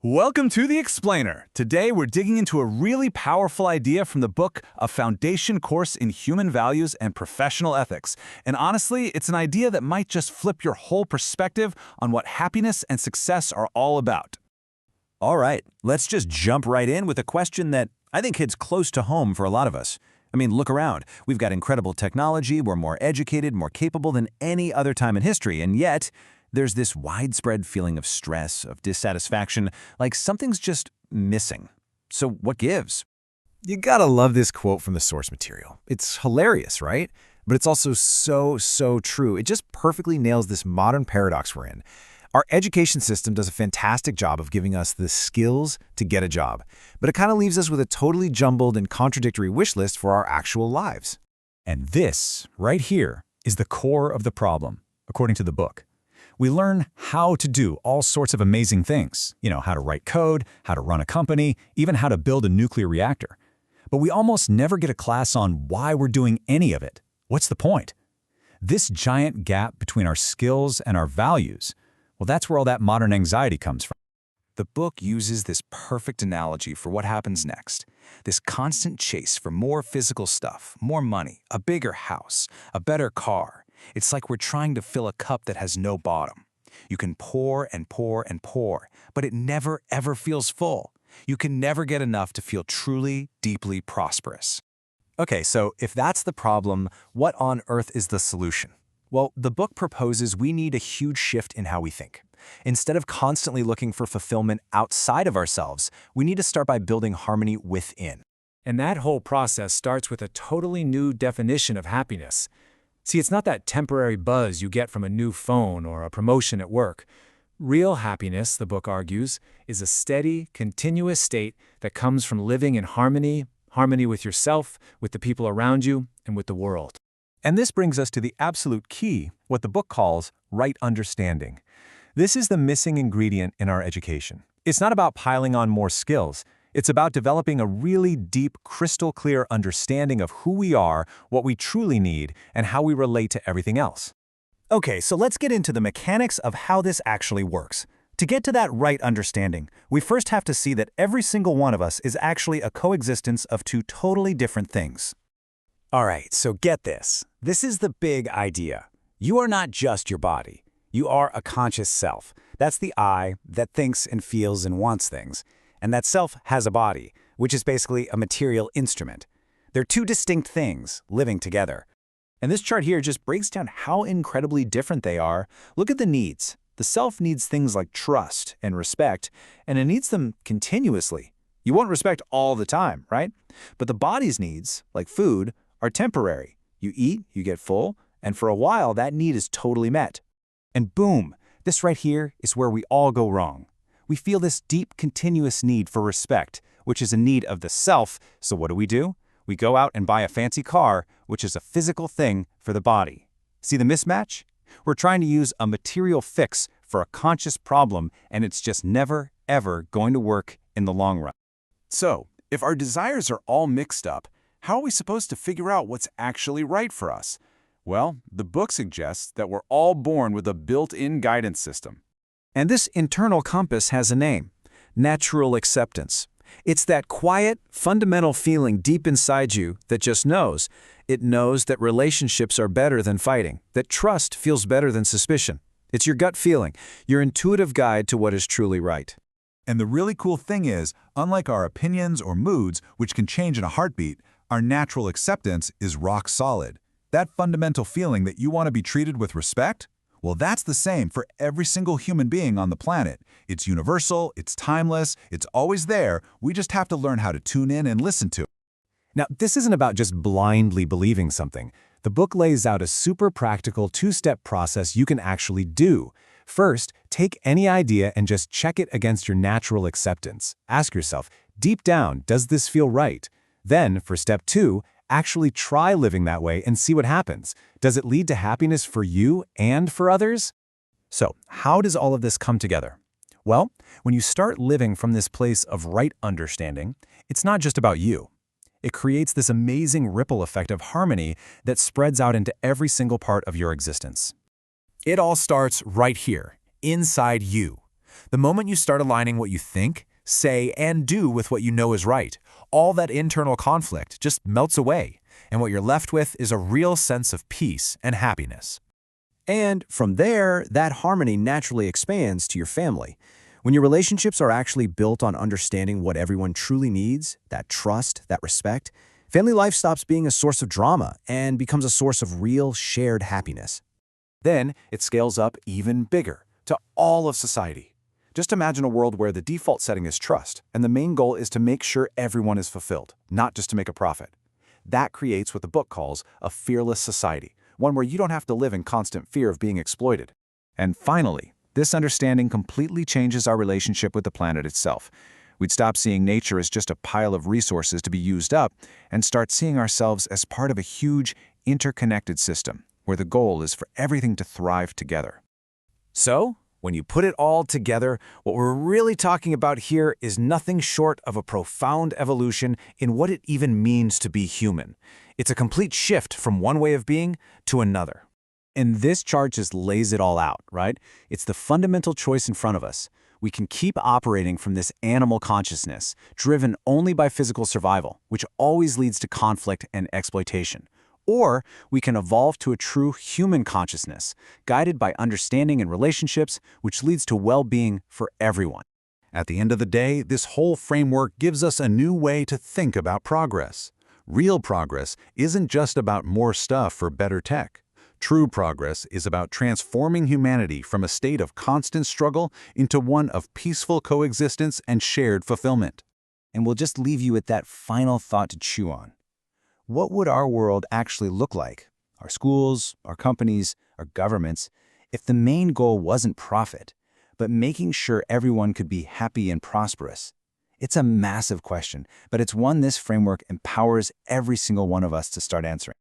Welcome to The Explainer. Today we're digging into a really powerful idea from the book, A Foundation Course in Human Values and Professional Ethics. And honestly, it's an idea that might just flip your whole perspective on what happiness and success are all about. All right, let's just jump right in with a question that I think hits close to home for a lot of us. I mean, look around. We've got incredible technology, we're more educated, more capable than any other time in history, and yet there's this widespread feeling of stress, of dissatisfaction, like something's just missing. So what gives? You gotta love this quote from the source material. It's hilarious, right? But it's also so true. It just perfectly nails this modern paradox we're in. Our education system does a fantastic job of giving us the skills to get a job, but it kind of leaves us with a totally jumbled and contradictory wish list for our actual lives. And this, right here, is the core of the problem, according to the book. We learn how to do all sorts of amazing things, how to write code, how to run a company, even how to build a nuclear reactor. But we almost never get a class on why we're doing any of it. What's the point? This giant gap between our skills and our values, well, that's where all that modern anxiety comes from. The book uses this perfect analogy for what happens next. This constant chase for more physical stuff, more money, a bigger house, a better car. It's like we're trying to fill a cup that has no bottom. You can pour and pour and pour, but it never ever feels full. You can never get enough to feel truly, deeply prosperous. Okay, so if that's the problem, what on earth is the solution? Well, the book proposes we need a huge shift in how we think. Instead of constantly looking for fulfillment outside of ourselves, we need to start by building harmony within. And that whole process starts with a totally new definition of happiness. See, it's not that temporary buzz you get from a new phone or a promotion at work. Real happiness, the book argues, is a steady, continuous state that comes from living in harmony with yourself, with the people around you, and with the world. And this brings us to the absolute key, what the book calls right understanding. This is the missing ingredient in our education. It's not about piling on more skills. It's about developing a really deep, crystal-clear understanding of who we are, what we truly need, and how we relate to everything else. Okay, so let's get into the mechanics of how this actually works. To get to that right understanding, we first have to see that every single one of us is actually a coexistence of two totally different things. All right, so get this. This is the big idea. You are not just your body. You are a conscious self. That's the I that thinks and feels and wants things. And that self has a body, which is basically a material instrument. They're two distinct things living together. And this chart here just breaks down how incredibly different they are. Look at the needs. The self needs things like trust and respect, and it needs them continuously. You want respect all the time, right? But the body's needs, like food, are temporary. You eat, you get full, and for a while that need is totally met. And boom, this right here is where we all go wrong. We feel this deep, continuous need for respect, which is a need of the self, so what do? We go out and buy a fancy car, which is a physical thing for the body. See the mismatch? We're trying to use a material fix for a conscious problem, and it's just never, ever going to work in the long run. So, if our desires are all mixed up, how are we supposed to figure out what's actually right for us? Well, the book suggests that we're all born with a built-in guidance system. And this internal compass has a name: natural acceptance. It's that quiet, fundamental feeling deep inside you that just knows. It knows that relationships are better than fighting, that trust feels better than suspicion. It's your gut feeling, your intuitive guide to what is truly right. And the really cool thing is, unlike our opinions or moods, which can change in a heartbeat, our natural acceptance is rock solid. That fundamental feeling that you want to be treated with respect? Well, that's the same for every single human being on the planet. It's universal, it's timeless, it's always there. We just have to learn how to tune in and listen to it. Now, this isn't about just blindly believing something. The book lays out a super practical two-step process you can actually do. First, take any idea and just check it against your natural acceptance. Ask yourself, deep down, does this feel right? Then, for step 2, actually try living that way and see what happens. Does it lead to happiness for you and for others? So, how does all of this come together? Well, when you start living from this place of right understanding, it's not just about you. It creates this amazing ripple effect of harmony that spreads out into every single part of your existence. It all starts right here, inside you. The moment you start aligning what you think, say, and do with what you know is right, all that internal conflict just melts away, and what you're left with is a real sense of peace and happiness. And from there, that harmony naturally expands to your family. When your relationships are actually built on understanding what everyone truly needs, that trust, that respect, family life stops being a source of drama and becomes a source of real shared happiness. Then it scales up even bigger, to all of society. Just imagine a world where the default setting is trust, and the main goal is to make sure everyone is fulfilled, not just to make a profit. That creates what the book calls a fearless society, one where you don't have to live in constant fear of being exploited. And finally, this understanding completely changes our relationship with the planet itself. We'd stop seeing nature as just a pile of resources to be used up and start seeing ourselves as part of a huge, interconnected system, where the goal is for everything to thrive together. So, when you put it all together, what we're really talking about here is nothing short of a profound evolution in what it even means to be human. It's a complete shift from one way of being to another. And this chart just lays it all out, right? It's the fundamental choice in front of us. We can keep operating from this animal consciousness, driven only by physical survival, which always leads to conflict and exploitation. Or we can evolve to a true human consciousness, guided by understanding and relationships, which leads to well-being for everyone. At the end of the day, this whole framework gives us a new way to think about progress. Real progress isn't just about more stuff or better tech. True progress is about transforming humanity from a state of constant struggle into one of peaceful coexistence and shared fulfillment. And we'll just leave you with that final thought to chew on. What would our world actually look like, our schools, our companies, our governments, if the main goal wasn't profit, but making sure everyone could be happy and prosperous? It's a massive question, but it's one this framework empowers every single one of us to start answering.